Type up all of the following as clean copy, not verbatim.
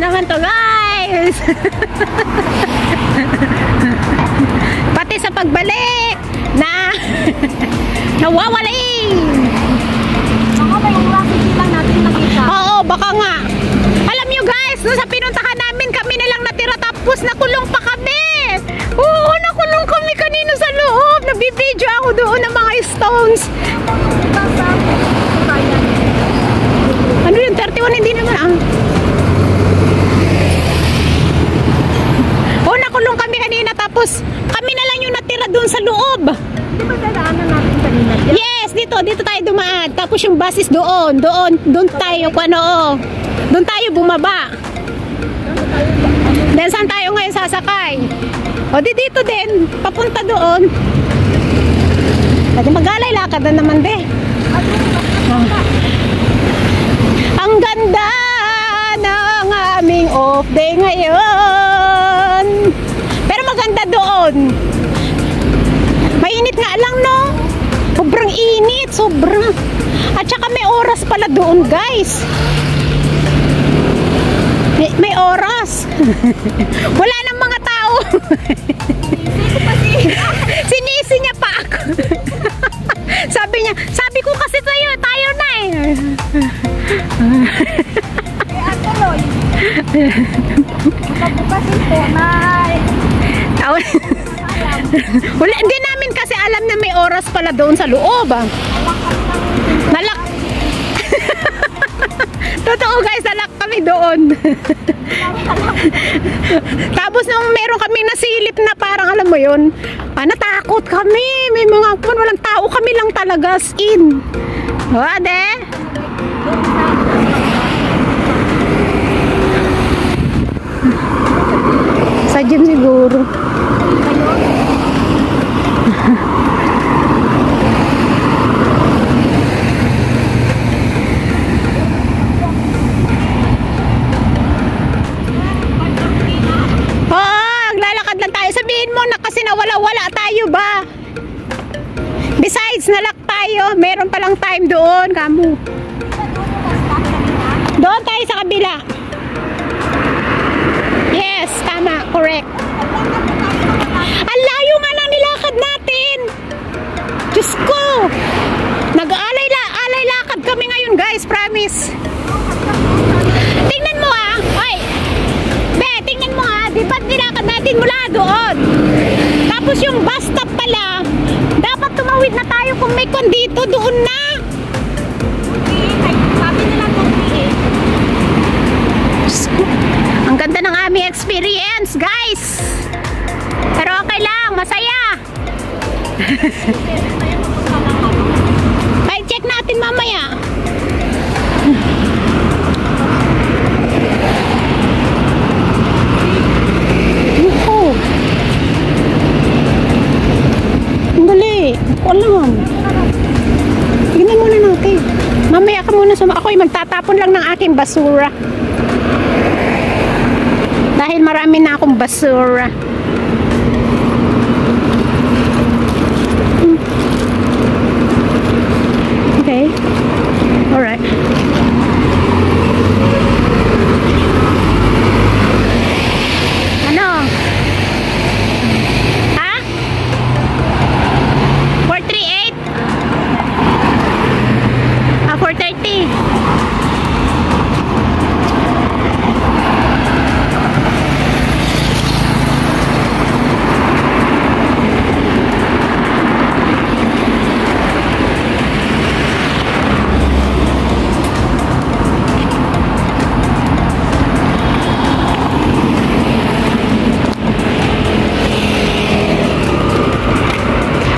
naman to, guys. Pati sa pagbalik na nawawali. Baka ba yung recipe lang natin nakita? Oo, baka nga. Alam nyo guys, nung sa pinuntahan namin, kami na lang natira tapos nakulong pa kami. Oo, nakulong kami kanino sa loob. Nabibidyo ako doon ng mga stones. Ano yun? 31? Hindi naman ah. Oo, nakulong kami kanina tapos kami na lang yung natira doon sa loob. Di ba dadaanan natin kanina? Yes, dito tayo dumaan. Tapos yung bus is doon tayo kung ano. Doon tayo bumaba. Then saan tayo ngayon sasakay? O dito din, papunta doon. Pwede mag-alay lakad na naman be. Ang ganda ng aming off day ngayon. Pero maganda doon. Mainit nga lang no. Sobrang init, sobrang. At saka may oras pala doon guys. May oras. Wala nang mga tao. Sinisi niya pa ako. Sabi ko kasi sa'yo, tayo na eh. Ate Loy, magbukasin po na wala, hindi namin kasi alam na may oras pala doon sa loob ah. Totoo guys, nalak kami doon. Tapos nung meron kami nasilip na parang alam mo yun, natakot kami. May mga walang tao, kami lang talaga as in. Wade? Sa gym siguro. Wala tayo ba? Besides, nalak tayo. Meron palang time doon, kamu. Doon tayo sa kabila. Yes, tama, correct. Ang layo nga ng nilakad natin. Diyos ko. Nag-alay lakad kami ngayon, guys. Promise. Tingnan mo ah. Ay. Be, tingnan mo ah. Di ba nilakad natin mula doon? Tapos yung bus stop pala, dapat tumawid na tayo kung may kwan dito, doon na. sabi nila Ang ganda ng aming experience, guys. Pero okay lang, masaya. Bike check natin mamaya. Alam. Tingnan muna natin. Mamaya ka muna ako ay magtatapon lang ng aking basura. Dahil marami na akong basura. Okay. Alright. Ano? 4:30.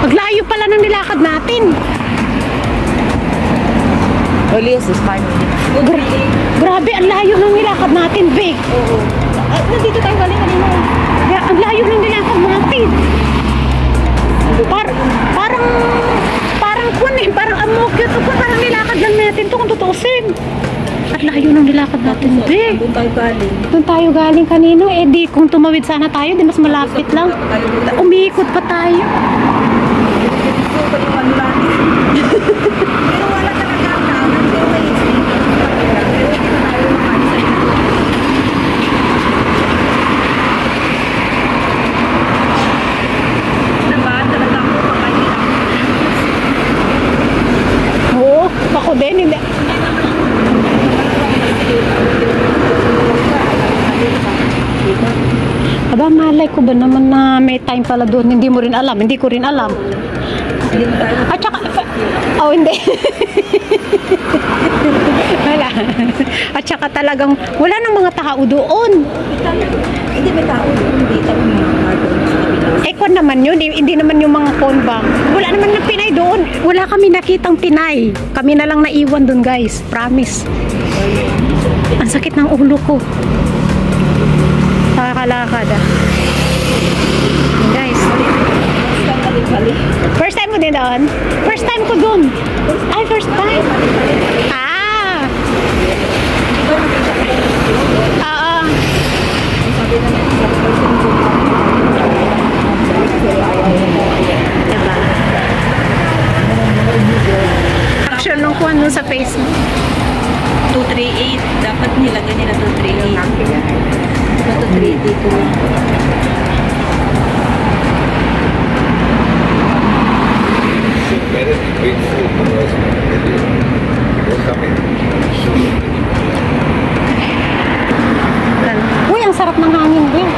Maglayo pala ng nilakad natin. Elias is fine. Grabe, ang layo ng nilakad natin, Vic. Oo. Nandito tayo galing kanina. Yeah, ang layo ng nilakad natin. Parang amokyo to, parang nilakad lang natin to kung tutusin. At layo ng nilakad natin, Vic. Doon tayo galing. Doon tayo galing kanino, eh di kung tumawid sana tayo, di mas malapit lang. Umiikot pa tayo. Pero wala talaga Malay ko ba naman na may time pala doon? Hindi mo rin alam. Hindi ko rin alam. At saka, oh hindi. Wala. At saka talagang, wala nang mga tao doon. Hindi may tao doon. Hindi tao Eh, kon naman yun. Hindi naman yung mga kon ba. Wala naman na Pinay doon. Wala kami nakitang Pinay. Kami na lang naiwan doon, guys. Promise. Ang sakit ng ulo ko. Nakakalakad ah. Guys. First time mo din doon? First time ko doon. Ay, first time. Ah. Oo. Diba? Action nung kuha nun sa Facebook. 238. Dapat nilagay nila 238. 238 dito lang. Better wait for the rest of the video. We'll come in. Uy, ang sarap ng hangin din.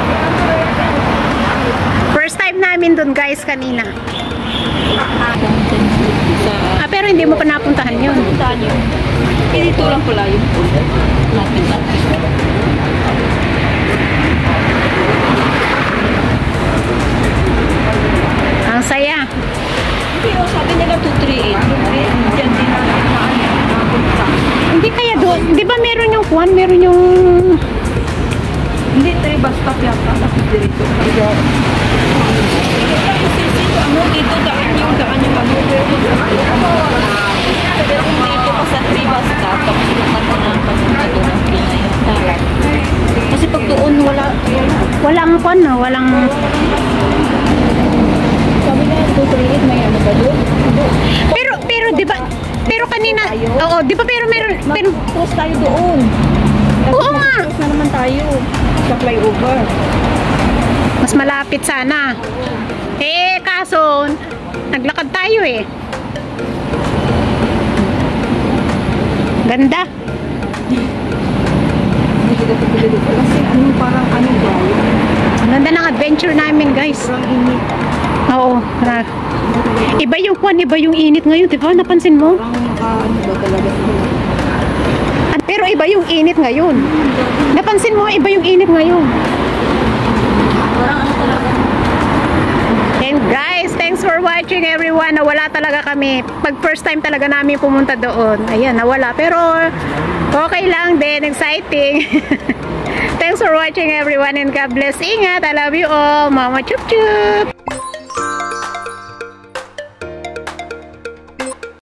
First time namin dun guys kanina. Ah, pero hindi mo pa napuntahan yun. Puntahan yun. Dito lang pala yung natin. Ang saya. Hindi, sabi nila 238. Diyan din napunta. Hindi kaya doon. Di ba meron yung kuhan? Meron yung... Hindi, 3 bus stop yata. Tapos dito. Dito daan yung ano. Pero kung dito pa sa 3 bus stop, tapos naman mo na papunta doon ang Pinay. Kasi pag doon Walang kuhan na. Walang... sabi na 238 may ano ba doon? Pero di ba... Pero kanina... Oo, di ba pero meron... Pero, Mag-cross tayo doon. oo nga. Cross na naman tayo. Sa flyover. Mas malapit sana. Eh, kaso... Naglakad tayo eh. Ganda. Hindi kita pipili dito. Kasi parang ano ba yun? Ang ganda ng adventure namin guys. Parang init. Oo. Iba yung kwan, iba yung init ngayon. Diba? Napansin mo? Parang ano ba talaga? Pero iba yung init ngayon. Napansin mo, iba yung init ngayon. Parang ano talaga? And guys, thanks for watching everyone. Nawala talaga kami. Pag first time talaga namin pumunta doon. Ayan, nawala. Pero okay lang din. Exciting. Thanks for watching everyone and God bless. Ingat. I love you all. Mama chup chup.